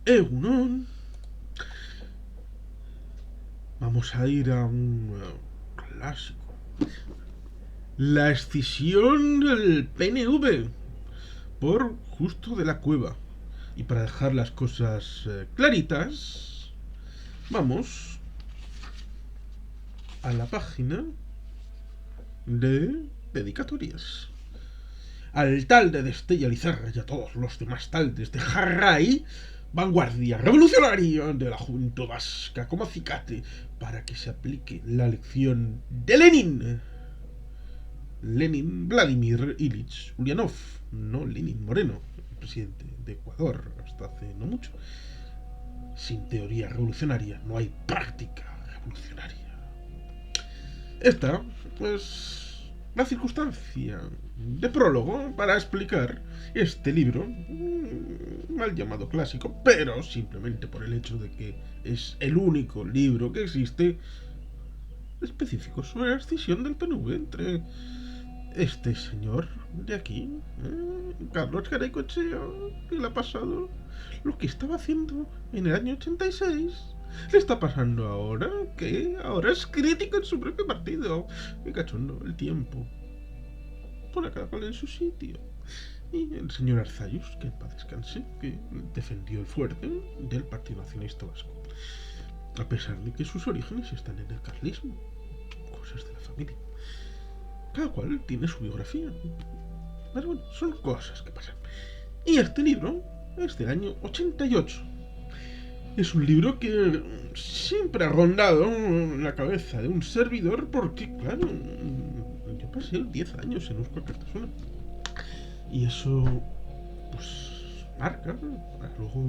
Egunon. Vamos a ir a un clásico. La escisión del PNV por Justo de la Cueva. Y para dejar las cosas claritas, vamos a la página de dedicatorias. Al tal de Estella Lizarra y a todos los demás taldes de Jarray, vanguardia revolucionaria de la juventud vasca como acicate para que se aplique la lección de Lenin. Lenin Vladimir Ilich Ulyanov, no Lenin Moreno, presidente de Ecuador hasta hace no mucho. Sin teoría revolucionaria no hay práctica revolucionaria. Esta, pues, la circunstancia de prólogo para explicar este libro, mal llamado clásico, pero simplemente por el hecho de que es el único libro que existe específico sobre la escisión del PNV entre este señor de aquí, Carlos Garaikoetxea, que le ha pasado lo que estaba haciendo en el año 86. Le está pasando ahora, que ahora es crítico en su propio partido. Qué cachondo, el tiempo pone a cada cual en su sitio. Y el señor Arzayus, que en paz descanse, que defendió el fuerte del Partido Nacionalista Vasco, a pesar de que sus orígenes están en el carlismo. Cosas de la familia. Cada cual tiene su biografía. Pero bueno, son cosas que pasan. Y este libro es del año 88. Es un libro que siempre ha rondado en la cabeza de un servidor porque, claro, yo pasé 10 años en Eusko Alkartasuna. Y eso, pues, marca. Luego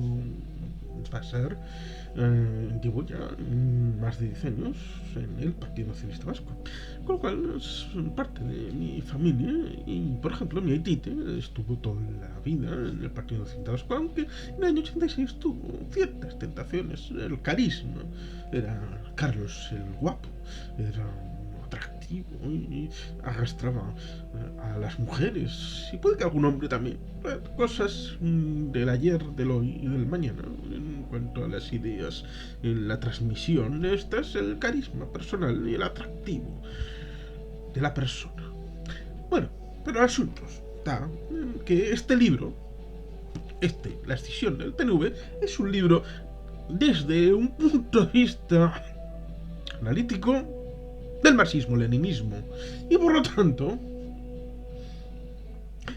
pasar, llevo ya más de 10 años en el Partido Nacionalista Vasco, con lo cual es parte de mi familia. Y por ejemplo mi aitite estuvo toda la vida en el Partido Nacionalista Vasco, aunque en el año 86 tuvo ciertas tentaciones. El carisma, era Carlos el guapo, era atractivo y arrastraba a las mujeres, y puede que algún hombre también. Cosas del ayer, del hoy y del mañana en cuanto a las ideas, en la transmisión de estas, el carisma personal y el atractivo de la persona. Bueno, pero el asunto está en que este libro, La escisión del PNV, es un libro desde un punto de vista analítico del marxismo-leninismo, y por lo tanto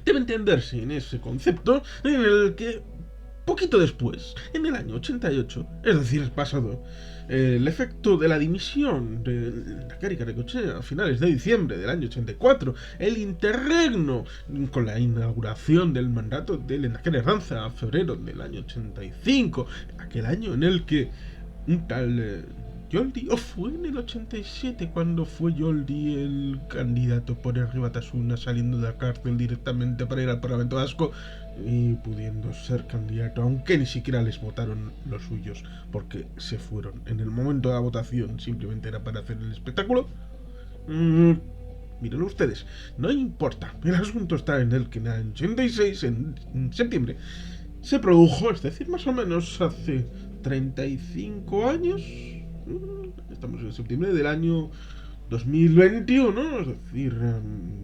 debe entenderse en ese concepto en el que poquito después, en el año 88, es decir, el pasado, el efecto de la dimisión de Lehendakari Garaikoetxea a finales de diciembre del año 84, el interregno con la inauguración del mandato de Lehendakari Arranza a febrero del año 85, aquel año en el que un tal Yoldi, o fue en el 87 cuando fue Yoldi el candidato por Herri Batasuna, saliendo de la cárcel directamente para ir al Parlamento Vasco y pudiendo ser candidato, aunque ni siquiera les votaron los suyos porque se fueron en el momento de la votación, simplemente era para hacer el espectáculo. Mírenlo ustedes, no importa, el asunto está en el que en el 86, en septiembre, se produjo, es decir, más o menos hace 35 años. Estamos en septiembre del año 2021, es decir,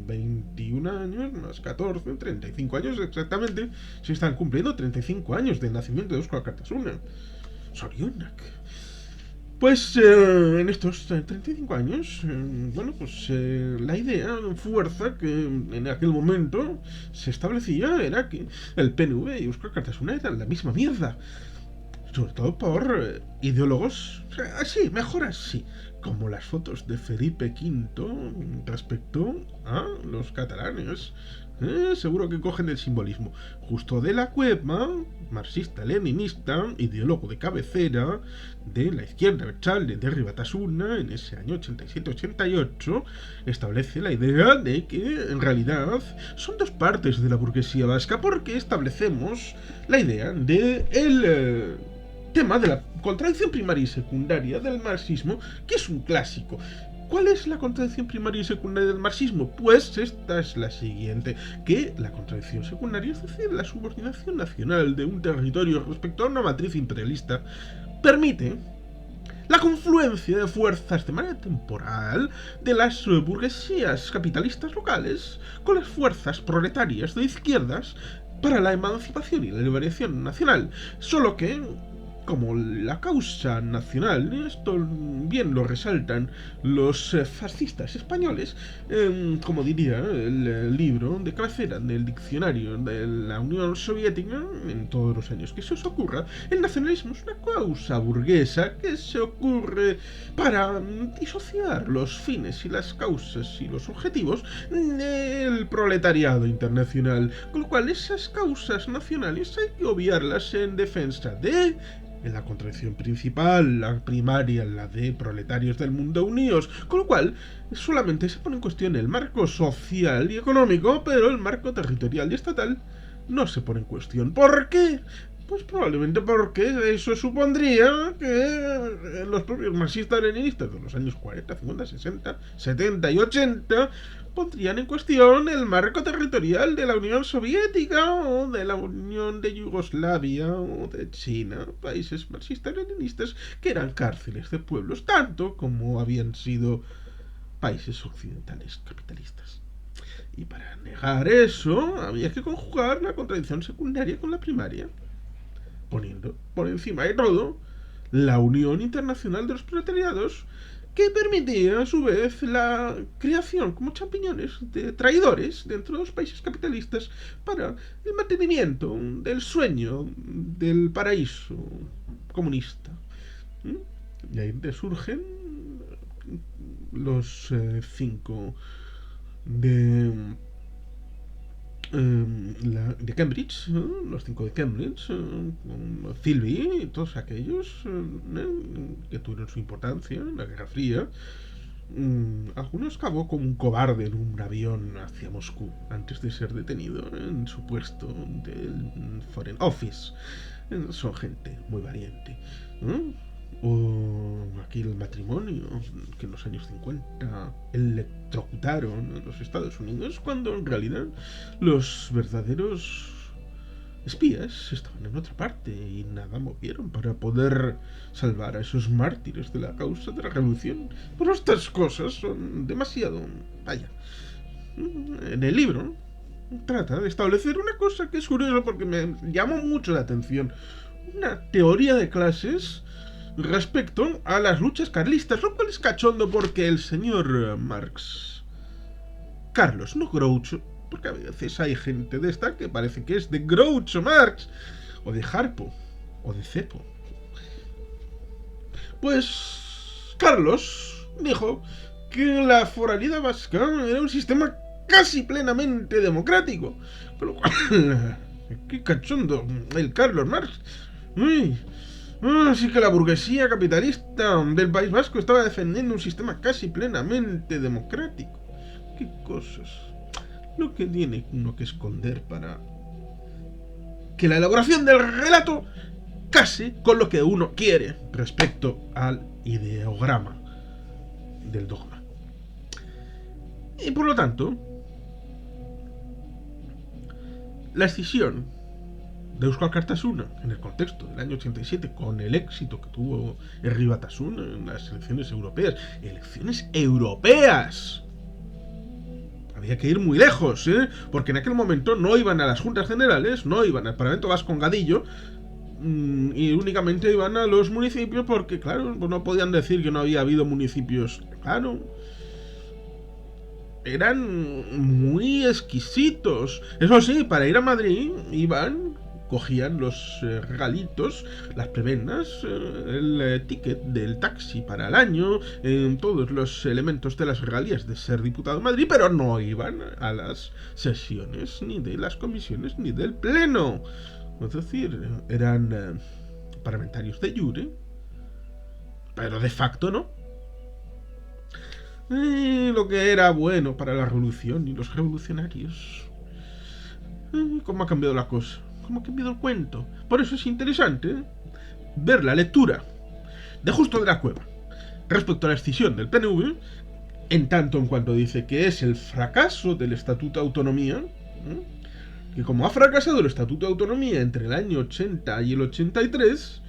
21 años más 14, 35 años exactamente. Se están cumpliendo 35 años del nacimiento de Eusko Alkartasuna. Zorionak. Pues en estos 35 años, bueno, pues la idea, fuerza que en aquel momento se establecía era que el PNV y Eusko Alkartasuna eran la misma mierda. Sobre todo por ideólogos, así, mejor así, como las fotos de Felipe V respecto a los catalanes. Seguro que cogen el simbolismo. Justo de la Cueva, marxista-leninista, ideólogo de cabecera de la izquierda abertzale de Herri Batasuna, en ese año 87-88, establece la idea de que en realidad son dos partes de la burguesía vasca, porque establecemos la idea de tema de la contradicción primaria y secundaria del marxismo, que es un clásico. ¿Cuál es la contradicción primaria y secundaria del marxismo? Pues esta es la siguiente, que la contradicción secundaria, es decir, la subordinación nacional de un territorio respecto a una matriz imperialista, permite la confluencia de fuerzas de manera temporal de las burguesías capitalistas locales con las fuerzas proletarias de izquierdas para la emancipación y la liberación nacional, solo que, como la causa nacional, esto bien lo resaltan los fascistas españoles, como diría el libro de cabecera del diccionario de la Unión Soviética, en todos los años que se os ocurra, el nacionalismo es una causa burguesa que se ocurre para disociar los fines y las causas y los objetivos del proletariado internacional, con lo cual esas causas nacionales hay que obviarlas en defensa de, en la contradicción principal, la primaria, la de proletarios del mundo unidos, con lo cual solamente se pone en cuestión el marco social y económico, pero el marco territorial y estatal no se pone en cuestión. ¿Por qué? Pues probablemente porque eso supondría que los propios marxistas-leninistas de los años 40, 50, 60, 70 y 80 pondrían en cuestión el marco territorial de la Unión Soviética o de la Unión de Yugoslavia o de China, países marxistas-leninistas que eran cárceles de pueblos, tanto como habían sido países occidentales capitalistas. Y para negar eso había que conjugar la contradicción secundaria con la primaria, poniendo por encima de todo la Unión Internacional de los Proletariados, que permitía a su vez la creación como champiñones de traidores dentro de los países capitalistas para el mantenimiento del sueño del paraíso comunista. Y ahí surgen los cinco de Cambridge, los 5 de Cambridge, Philby y todos aquellos que tuvieron su importancia en la Guerra Fría. Algunos acabó como un cobarde en un avión hacia Moscú antes de ser detenido en su puesto del Foreign Office. Son gente muy valiente. O aquí el matrimonio que en los años 50 electrocutaron en los Estados Unidos, cuando en realidad los verdaderos espías estaban en otra parte y nada movieron para poder salvar a esos mártires de la causa de la revolución. Pero estas cosas son demasiado... Vaya, en el libro trata de establecer una cosa que es curiosa porque me llamó mucho la atención: una teoría de clases respecto a las luchas carlistas, lo cual es cachondo porque el señor Marx, Carlos, no Groucho, porque a veces hay gente de esta que parece que es de Groucho Marx, o de Harpo, o de Cepo. Pues Carlos dijo que la foralidad vasca era un sistema casi plenamente democrático, con lo cual, qué cachondo el Carlos Marx. Así que la burguesía capitalista del País Vasco estaba defendiendo un sistema casi plenamente democrático. ¿Qué cosas? Lo que tiene uno que esconder para que la elaboración del relato case con lo que uno quiere respecto al ideograma del dogma. Y por lo tanto, la escisión de Eusko Alkartasuna en el contexto del año 87, con el éxito que tuvo Herri Batasuna en las elecciones europeas. ¡Elecciones europeas! Había que ir muy lejos, porque en aquel momento no iban a las juntas generales, no iban al Parlamento Vascongadillo, y únicamente iban a los municipios porque, claro, no podían decir que no había habido municipios. Claro, eran muy exquisitos. Eso sí, para ir a Madrid iban, cogían los regalitos, las prebendas, el ticket del taxi para el año, todos los elementos de las regalías de ser diputado de Madrid, pero no iban a las sesiones ni de las comisiones ni del pleno. Es decir, eran parlamentarios de jure, pero de facto no. Lo que era bueno para la revolución y los revolucionarios. ¿Cómo ha cambiado la cosa? ¿Cómo ha cambiado el cuento? Por eso es interesante ver la lectura de Justo de la Cueva respecto a la escisión del PNV en tanto en cuanto dice que es el fracaso del Estatuto de Autonomía, que como ha fracasado el Estatuto de Autonomía entre el año 80 y el 83,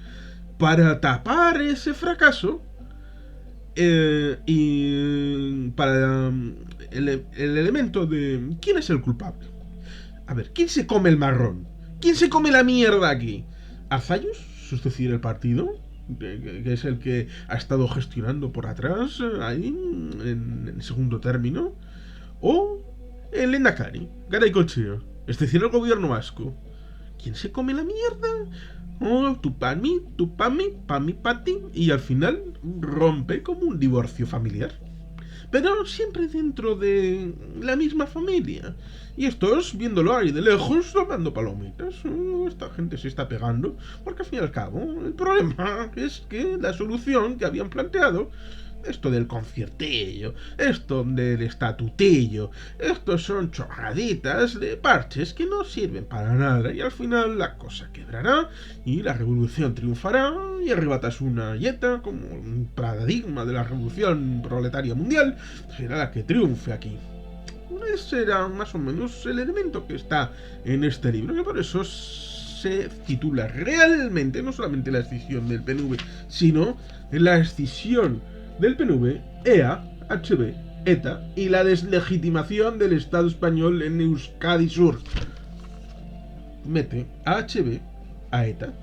para tapar ese fracaso y para el elemento de quién es el culpable. A ver, ¿quién se come el marrón? ¿Quién se come la mierda aquí? ¿Arzayus? Es decir, el partido, que es el que ha estado gestionando por atrás, ahí, en segundo término. ¿O el Lehendakari, Garay Cocheo? Es decir, el gobierno vasco. ¿Quién se come la mierda? Oh, tú pa' mí, pa' mí, pa' ti. Y al final rompe como un divorcio familiar. Pero siempre dentro de la misma familia. Y estos, viéndolo ahí de lejos, tomando palomitas. Esta gente se está pegando. Porque al fin y al cabo, el problema es que la solución que habían planteado, esto del conciertillo, esto del estatutillo, estos son chorraditas de parches que no sirven para nada. Y al final la cosa quebrará y la revolución triunfará y Arrebatasuna Yeta, como un paradigma de la revolución proletaria mundial, será la que triunfe aquí. Ese era más o menos el elemento que está en este libro, y por eso se titula realmente no solamente la escisión del PNV, sino la escisión del PNV, EA, HB, ETA y la deslegitimación del Estado español en Euskadi Sur. Mete a HB, a ETA.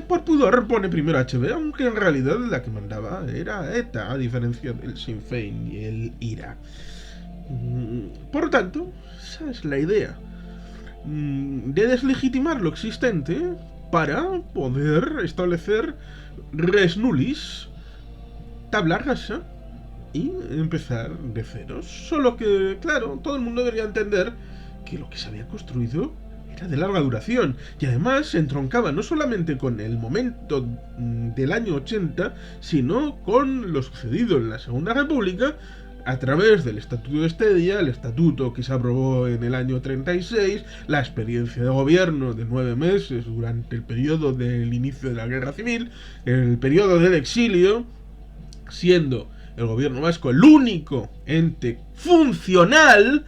Por pudor pone primero HB, aunque en realidad la que mandaba era ETA, a diferencia del Sinn Féin y el IRA. Por lo tanto, esa es la idea, de deslegitimar lo existente para poder establecer res nullis, tabla rasa y empezar de ceros. Solo que, claro, todo el mundo debería entender que lo que se había construido era de larga duración y además se entroncaba no solamente con el momento del año 80, sino con lo sucedido en la Segunda República a través del Estatuto de Estedia, el estatuto que se aprobó en el año 36, la experiencia de gobierno de 9 meses durante el periodo del inicio de la Guerra Civil, el periodo del exilio, siendo el gobierno vasco el único ente funcional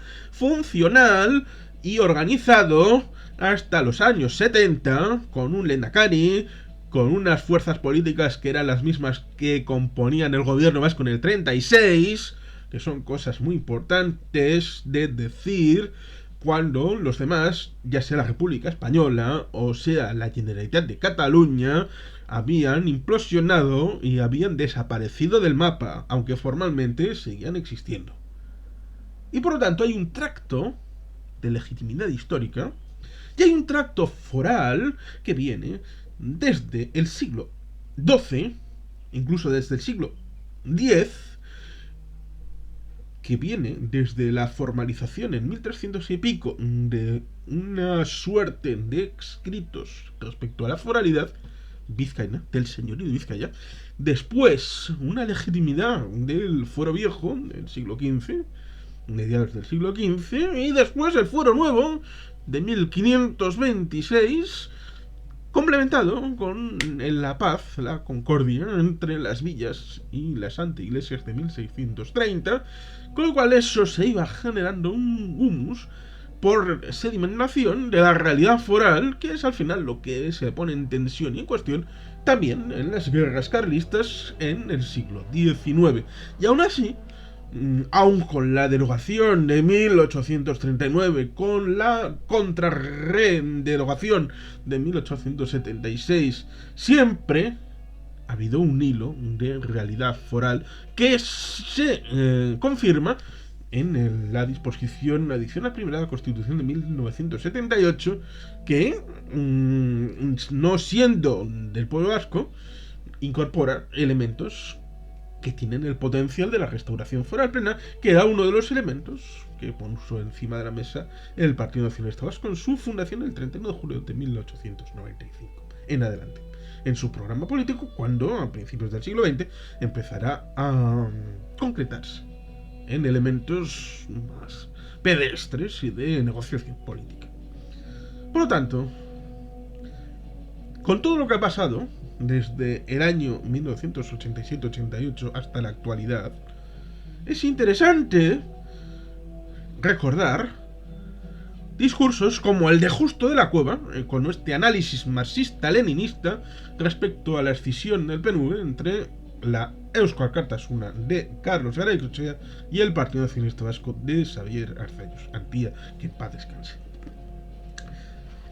y organizado hasta los años 70, con un Lehendakari, con unas fuerzas políticas que eran las mismas que componían el gobierno vasco en el 36, que son cosas muy importantes de decir cuando los demás, ya sea la República Española o sea la Generalitat de Cataluña, habían implosionado y habían desaparecido del mapa, aunque formalmente seguían existiendo. Y por lo tanto hay un tracto de legitimidad histórica y hay un tracto foral que viene desde el siglo XII, incluso desde el siglo X, que viene desde la formalización en 1300 y pico de una suerte de escritos respecto a la foralidad vizcaína, del señorío de Vizcaya. Después, una legitimidad del fuero viejo del siglo XV, mediados del siglo XV, y después el fuero nuevo de 1526, complementado con la paz, la concordia entre las villas y las anteiglesias de 1630, con lo cual eso se iba generando un humus por sedimentación de la realidad foral, que es al final lo que se pone en tensión y en cuestión también en las guerras carlistas en el siglo XIX. Y aún así, aun con la derogación de 1839, con la contrarrederogación de 1876, siempre ha habido un hilo de realidad foral que se confirma en la disposición adicional primera de la Constitución de 1978, que, no siendo del pueblo vasco, incorpora elementos que tienen el potencial de la restauración foral plena, que era uno de los elementos que puso encima de la mesa el Partido Nacionalista Vasco en su fundación el 31 de julio de 1895 en adelante, en su programa político, cuando a principios del siglo XX empezará a concretarse en elementos más pedestres y de negociación política. Por lo tanto, con todo lo que ha pasado desde el año 1987-88 hasta la actualidad, es interesante recordar discursos como el de Justo de la Cueva, con este análisis marxista-leninista respecto a la escisión del PNV entre la Eusko Alkartasuna de Carlos Garaycochea y el Partido Nacionalista Vasco de Xabier Arzalluz Antía, que en paz descanse.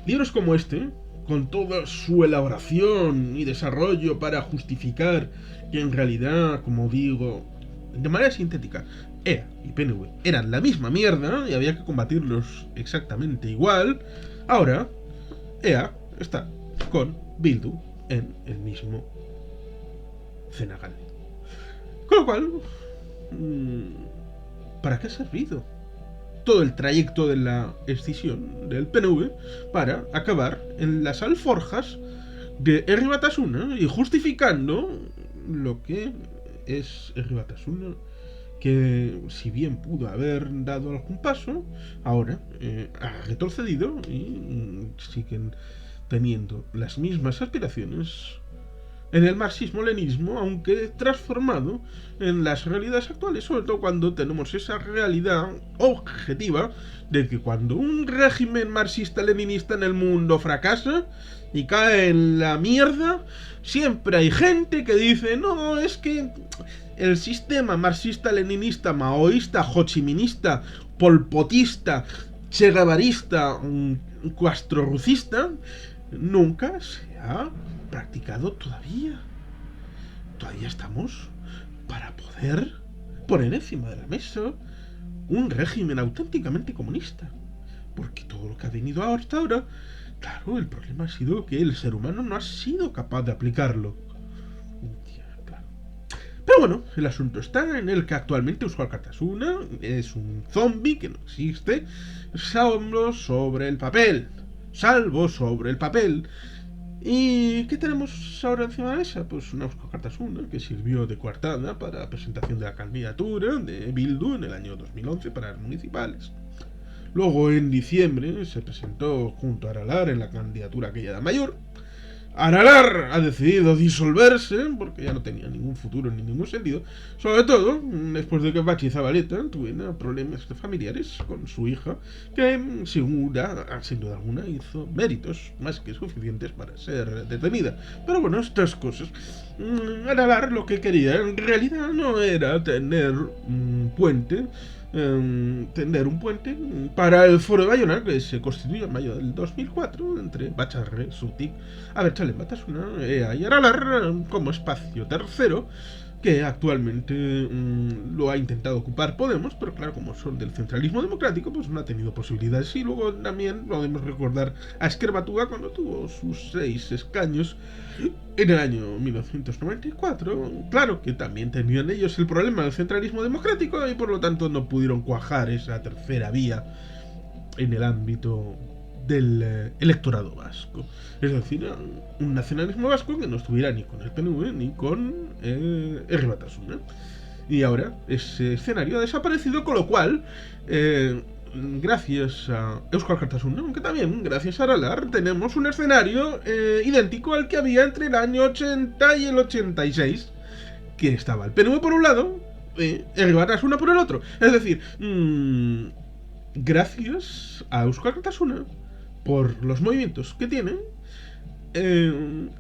Libros como este, con toda su elaboración y desarrollo para justificar que en realidad, como digo, de manera sintética, EA y PNV eran la misma mierda y había que combatirlos exactamente igual. Ahora, EA está con Bildu en el mismo cenagal. Con lo cual, ¿para qué ha servido todo el trayecto de la escisión del PNV para acabar en las alforjas de Herri Batasuna y justificando lo que es Herri Batasuna, que si bien pudo haber dado algún paso, ahora ha retrocedido y siguen teniendo las mismas aspiraciones en el marxismo-leninismo, aunque transformado en las realidades actuales, sobre todo cuando tenemos esa realidad objetiva de que cuando un régimen marxista-leninista en el mundo fracasa y cae en la mierda, siempre hay gente que dice, no, es que el sistema marxista-leninista, maoísta, hochiminista, polpotista, cheguevarista, castrorrucista, nunca se ha practicado todavía. Todavía estamos para poder poner encima de la mesa un régimen auténticamente comunista. Porque todo lo que ha venido hasta ahora, claro, el problema ha sido que el ser humano no ha sido capaz de aplicarlo. Claro. Pero bueno, el asunto está en el que actualmente Eusko Alkartasuna es un zombie que no existe, salvo sobre el papel. ¿Y qué tenemos ahora encima de la mesa? Pues una Eusko Alkartasuna que sirvió de coartada para la presentación de la candidatura de Bildu en el año 2011 para las municipales. Luego en diciembre se presentó junto a Aralar en la candidatura aquella de Mayor. Aralar ha decidido disolverse porque ya no tenía ningún futuro ni ningún sentido, sobre todo después de que Patxi Zabaleta tuviera problemas familiares con su hija, que sin duda alguna hizo méritos más que suficientes para ser detenida. Pero bueno, estas cosas, Aralar lo que quería en realidad no era tener un puente para el Foro de Bayona, que se constituyó en mayo del 2004 entre Bacharre, Sutik, Abertzale Batasuna, EA y Aralar como espacio tercero, que actualmente lo ha intentado ocupar Podemos, pero claro, como son del centralismo democrático, pues no ha tenido posibilidades. Y luego también podemos recordar a Ezker Batua cuando tuvo sus 6 escaños en el año 1994. Claro que también tenían ellos el problema del centralismo democrático y por lo tanto no pudieron cuajar esa tercera vía en el ámbito del electorado vasco. Es decir, un nacionalismo vasco que no estuviera ni con el PNV ni con Herri Batasuna. Y ahora ese escenario ha desaparecido, con lo cual, gracias a Eusko Alkartasuna, aunque también gracias a Aralar, tenemos un escenario idéntico al que había entre el año 80 y el 86, que estaba el PNV por un lado, Herri Batasuna por el otro. Es decir, gracias a Eusko Alkartasuna, por los movimientos que tiene,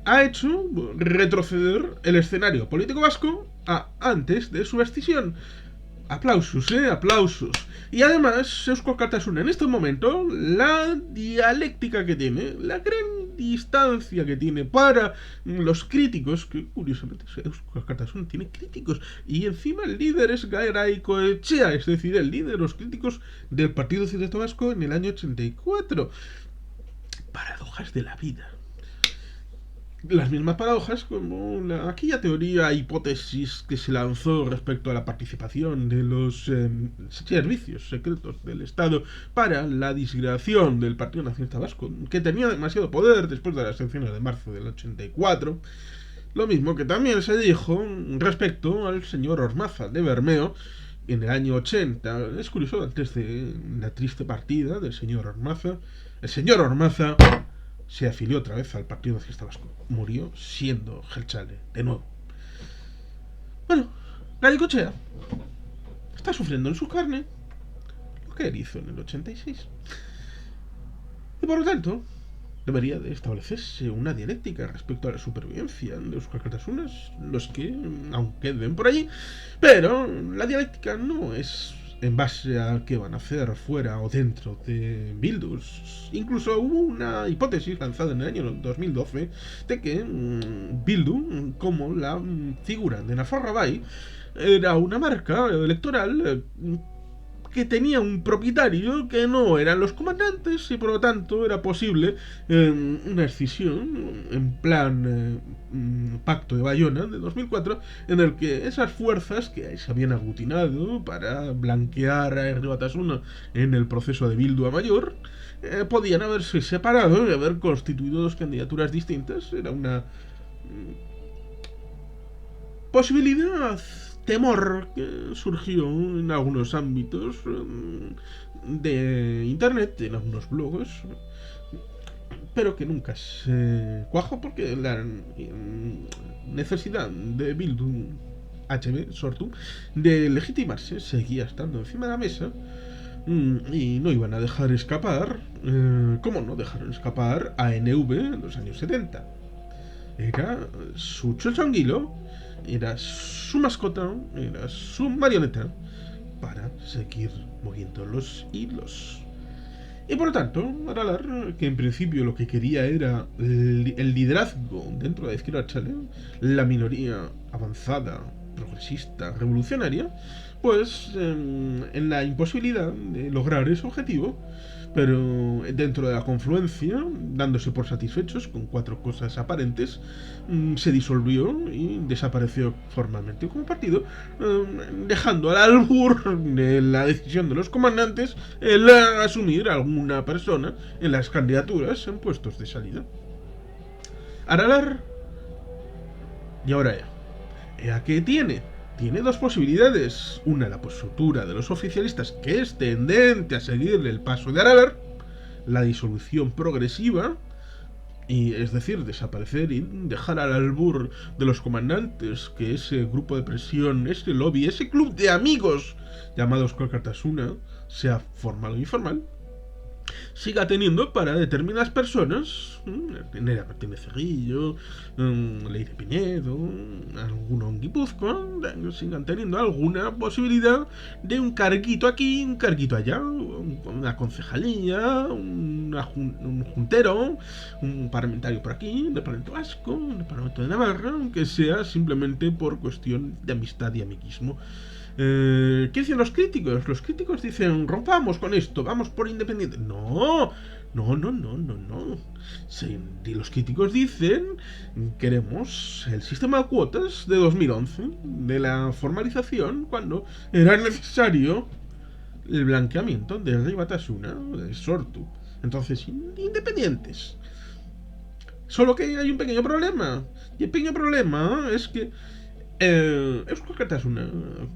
ha hecho retroceder el escenario político vasco a antes de su escisión. Aplausos, aplausos. Y además, Eusko Alkartasuna en este momento, la dialéctica que tiene, la gran distancia que tiene para los críticos, que curiosamente Eusko Alkartasuna tiene críticos, y encima el líder es Garaycochea, es decir, el líder de los críticos del Partido Socialista Vasco en el año 84. Paradojas de la vida. Las mismas paradojas como aquella teoría, hipótesis que se lanzó respecto a la participación de los servicios secretos del Estado para la disgregación del Partido Nacionalista Vasco, que tenía demasiado poder después de las elecciones de marzo del 84. Lo mismo que también se dijo respecto al señor Ormaza de Bermeo en el año 80. Es curioso, antes de la triste partida del señor Ormaza, el señor Ormaza se afilió otra vez al Partido Nacionalista Vasco. Murió siendo Jeltzale de nuevo. Bueno, Garaycochea está sufriendo en su carne lo que él hizo en el 86. Y por lo tanto, debería de establecerse una dialéctica respecto a la supervivencia de Euskal Kartasunas, los que aún queden por allí, pero la dialéctica no es en base a qué van a hacer fuera o dentro de Bildu. Incluso hubo una hipótesis lanzada en el año 2012 de que Bildu, como la figura de Nafarroa era una marca electoral que tenía un propietario que no eran los comandantes y por lo tanto era posible una escisión en plan Pacto de Bayona de 2004, en el que esas fuerzas que se habían aglutinado para blanquear a Herri Batasuna en el proceso de Bildu a Mayor podían haberse separado y haber constituido dos candidaturas distintas. Era una posibilidad, temor que surgió en algunos ámbitos de internet, en algunos blogs, pero que nunca se cuajó porque la necesidad de Bildu HB Sortu de legitimarse seguía estando encima de la mesa y no iban a dejar escapar, ¿cómo no dejaron escapar a NV en los años 70? Era su cholchonguilo, era su mascota, era su marioneta para seguir moviendo los hilos. Y por lo tanto, Aralar, que en principio lo que quería era el liderazgo dentro de la izquierda Abertzale, la minoría avanzada, progresista, revolucionaria, pues en la imposibilidad de lograr ese objetivo, pero dentro de la confluencia, dándose por satisfechos con cuatro cosas aparentes, se disolvió y desapareció formalmente como partido, dejando al albur de la decisión de los comandantes el asumir a alguna persona en las candidaturas en puestos de salida. Aralar, y ahora ya que tiene dos posibilidades. Una, la postura de los oficialistas, que es tendente a seguirle el paso de Aralar, la disolución progresiva, y es decir, desaparecer y dejar al albur de los comandantes que ese grupo de presión, ese lobby, ese club de amigos llamados Euskal Kartasuna, sea formal o informal, siga teniendo para determinadas personas, Nerea Martínez Cerrillo, Leire Pinedo, alguno en Guipúzcoa, sigan teniendo alguna posibilidad de un carguito aquí, un carguito allá, una concejalía, un juntero, un parlamentario por aquí, un Parlamento Vasco, un Parlamento de Navarra, aunque sea simplemente por cuestión de amistad y amiguismo. ¿Qué dicen los críticos? Los críticos dicen, rompamos con esto, vamos por independiente. No. Sí, los críticos dicen, queremos el sistema de cuotas de 2011, de la formalización, cuando era necesario el blanqueamiento de Herri Batasuna, de Sortu. Entonces, independientes. Solo que hay un pequeño problema. Y el pequeño problema es que Euskal Kartasuna,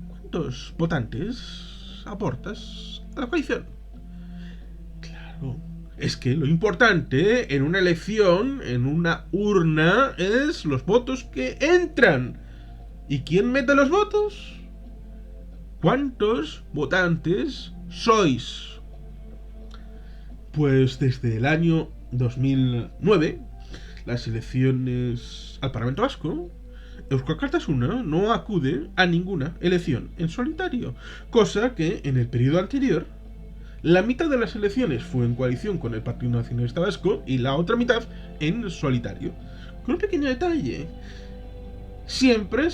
¿cuántos votantes aportas a la coalición? Claro, es que lo importante en una elección, en una urna, es los votos que entran. ¿Y quién mete los votos? ¿Cuántos votantes sois? Pues desde el año 2009, las elecciones al Parlamento Vasco, Euskal Kartasuna no acude a ninguna elección en solitario, cosa que en el periodo anterior la mitad de las elecciones fue en coalición con el Partido Nacionalista Vasco y la otra mitad en solitario. Con un pequeño detalle: siempre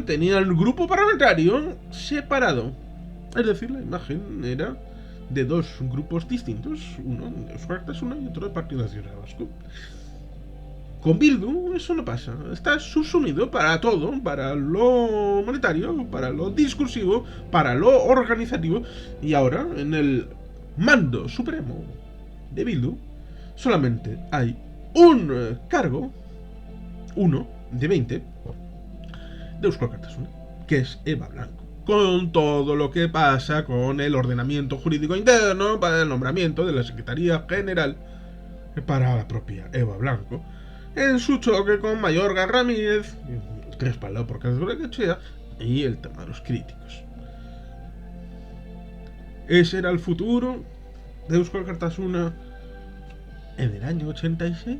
tenía el grupo parlamentario separado. Es decir, la imagen era de dos grupos distintos, uno de Euskal Kartasuna y otro del Partido Nacionalista Vasco. Con Bildu eso no pasa, está subsumido para todo, para lo monetario, para lo discursivo, para lo organizativo, y ahora en el mando supremo de Bildu solamente hay un cargo, uno de 20, de Euskal Kartasuna, que es Eva Blanco, con todo lo que pasa con el ordenamiento jurídico interno para el nombramiento de la Secretaría General para la propia Eva Blanco, en su choque con Mayorga Ramírez, respaldado por Carlos Goycoechea, y el tema de los críticos. Ese era el futuro de Eusko Alkartasuna en el año 86.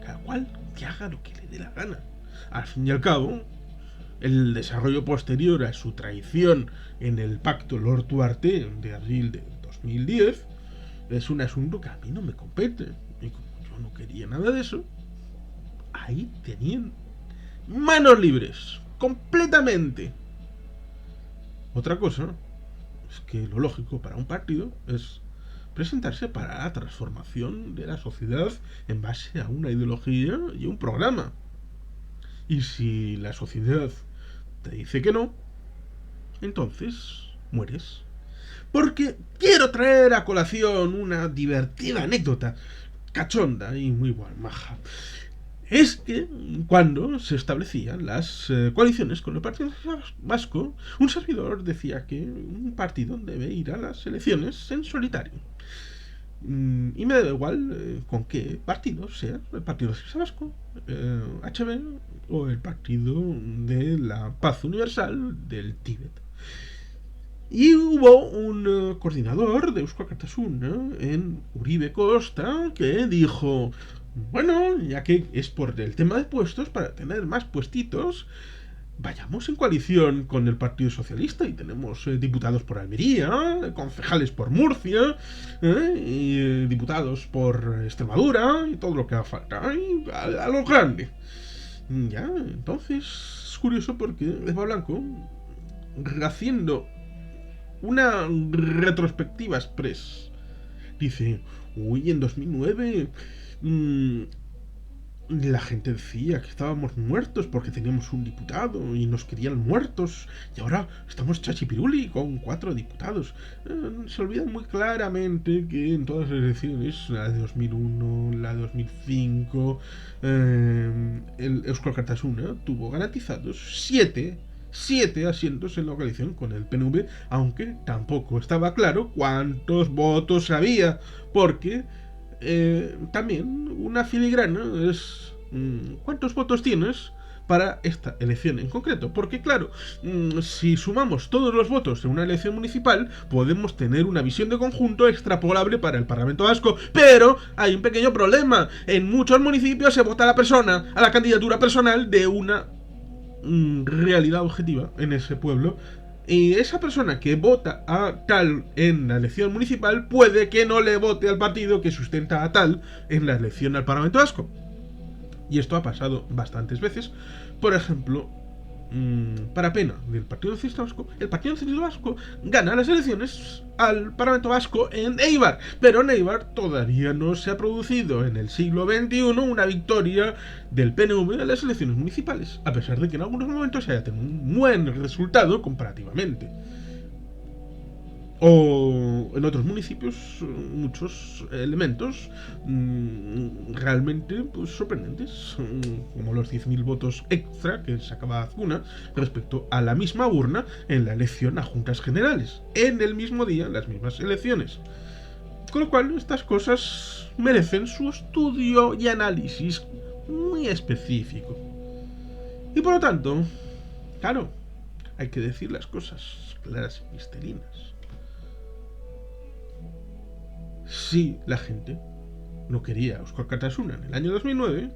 Cada cual que haga lo que le dé la gana. Al fin y al cabo, el desarrollo posterior a su traición en el pacto Lord Duarte de abril de 2010 es un asunto que a mí no me compete. Y como yo no quería nada de eso, ahí tenían manos libres, completamente. Otra cosa es que lo lógico para un partido es presentarse para la transformación de la sociedad en base a una ideología y un programa. Y si la sociedad te dice que no, entonces mueres. Porque quiero traer a colación una divertida anécdota, cachonda y muy maja. Es que cuando se establecían las coaliciones con el Partido Vasco, un servidor decía que un partido debe ir a las elecciones en solitario. Y me da igual con qué partido sea, el Partido Vasco, HB o el Partido de la Paz Universal del Tíbet. Y hubo un coordinador de Eusko Alkartasuna en Uribe Costa que dijo: bueno, ya que es por el tema de puestos, para tener más puestitos, vayamos en coalición con el Partido Socialista y tenemos diputados por Almería, concejales por Murcia, y diputados por Extremadura y todo lo que haga falta, y a lo grande. Ya, entonces es curioso porque Eva Blanco, haciendo una retrospectiva express, dice: uy, en 2009 la gente decía que estábamos muertos porque teníamos un diputado y nos querían muertos, y ahora estamos chachipiruli con 4 diputados. Se olvidan muy claramente que en todas las elecciones, la de 2001, la de 2005, el Eusko Alkartasuna tuvo garantizados 7 asientos en la coalición con el PNV, aunque tampoco estaba claro cuántos votos había, porque también una filigrana es cuántos votos tienes para esta elección en concreto, porque claro, si sumamos todos los votos en una elección municipal podemos tener una visión de conjunto extrapolable para el Parlamento Vasco, pero hay un pequeño problema: en muchos municipios se vota a la candidatura personal de una realidad objetiva en ese pueblo, y esa persona que vota a tal en la elección municipal puede que no le vote al partido que sustenta a tal en la elección al Parlamento Vasco. Y esto ha pasado bastantes veces. Por ejemplo, para pena del Partido Nacionalista Vasco, el Partido Nacionalista Vasco gana las elecciones al Parlamento Vasco en Eibar, pero en Eibar todavía no se ha producido en el siglo XXI una victoria del PNV en las elecciones municipales, a pesar de que en algunos momentos se haya tenido un buen resultado comparativamente. O en otros municipios muchos elementos realmente pues, sorprendentes, como los 10.000 votos extra que sacaba Azcuna respecto a la misma urna en la elección a Juntas Generales, en el mismo día, en las mismas elecciones. Con lo cual, estas cosas merecen su estudio y análisis muy específico. Y por lo tanto, claro, hay que decir las cosas claras y cristalinas. Si la gente no quería a Eusko Alkartasuna en el año 2009,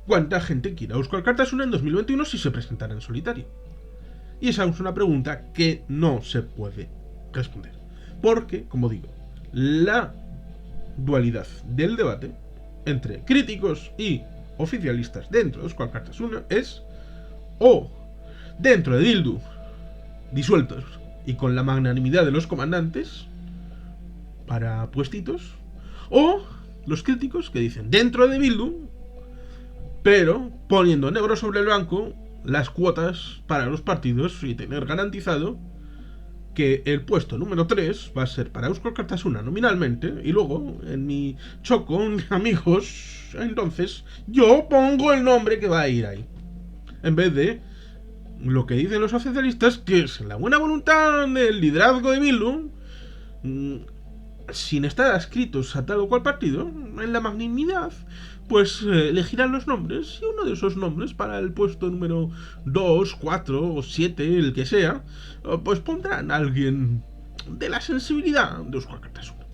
¿cuánta gente quiere a Eusko Alkartasuna en 2021 si se presentara en solitario? Y esa es una pregunta que no se puede responder. Porque, como digo, la dualidad del debate entre críticos y oficialistas dentro de Eusko Alkartasuna es: o dentro de Bildu, disueltos y con la magnanimidad de los comandantes para puestitos, o los críticos que dicen dentro de Bildu, pero poniendo negro sobre el blanco las cuotas para los partidos y tener garantizado que el puesto número 3 va a ser para Eusko Alkartasuna nominalmente, y luego en mi choco amigos, entonces yo pongo el nombre que va a ir ahí, en vez de lo que dicen los socialistas, que es la buena voluntad del liderazgo de Bildu, sin estar adscritos a tal o cual partido, en la magnanimidad, pues elegirán los nombres, y uno de esos nombres para el puesto número 2, 4 o 7, el que sea, pues pondrán a alguien de la sensibilidad de Eusko Alkartasuna.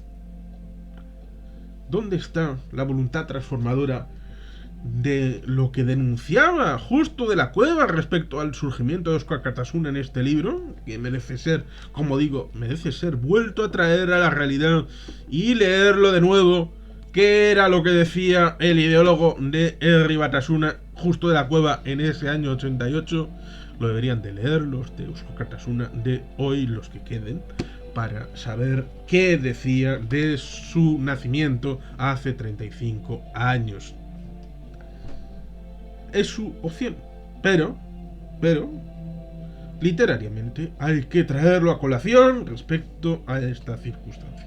¿Dónde está la voluntad transformadora de lo que denunciaba Justo de la Cueva respecto al surgimiento de Eusko Alkartasuna en este libro, que merece ser, como digo, merece ser vuelto a traer a la realidad y leerlo de nuevo? ¿Qué era lo que decía el ideólogo de Herri Batasuna, Justo de la Cueva, en ese año 88? Lo deberían de leer los de Eusko Alkartasuna de hoy, los que queden, para saber qué decía de su nacimiento hace 35 años. Es su opción, pero, literariamente hay que traerlo a colación respecto a esta circunstancia.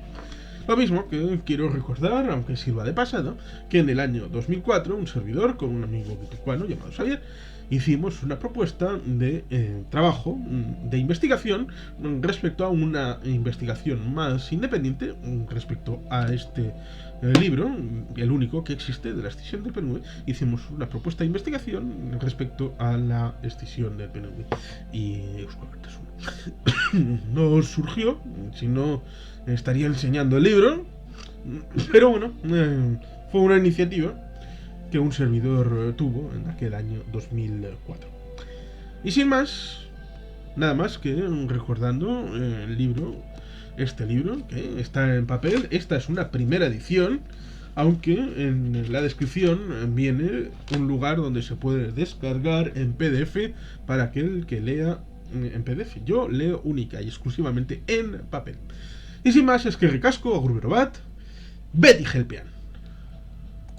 Lo mismo que quiero recordar, aunque sirva de pasado, que en el año 2004 un servidor con un amigo guipuzcoano llamado Xavier hicimos una propuesta de trabajo, de investigación, respecto a una investigación más independiente respecto a este libro, el único que existe de la escisión del PNV. Hicimos una propuesta de investigación respecto a la escisión del PNV y Eusko Alkartasuna. No surgió, si no estaría enseñando el libro, pero bueno, fue una iniciativa que un servidor tuvo en aquel año 2004. Y sin más, nada más que recordando el libro, este libro que está en papel. Esta es una primera edición, aunque en la descripción viene un lugar donde se puede descargar en PDF para aquel que lea en PDF. Yo leo única y exclusivamente en papel. Y sin más, es que ricasco, Gruberobat, Betty Helpian.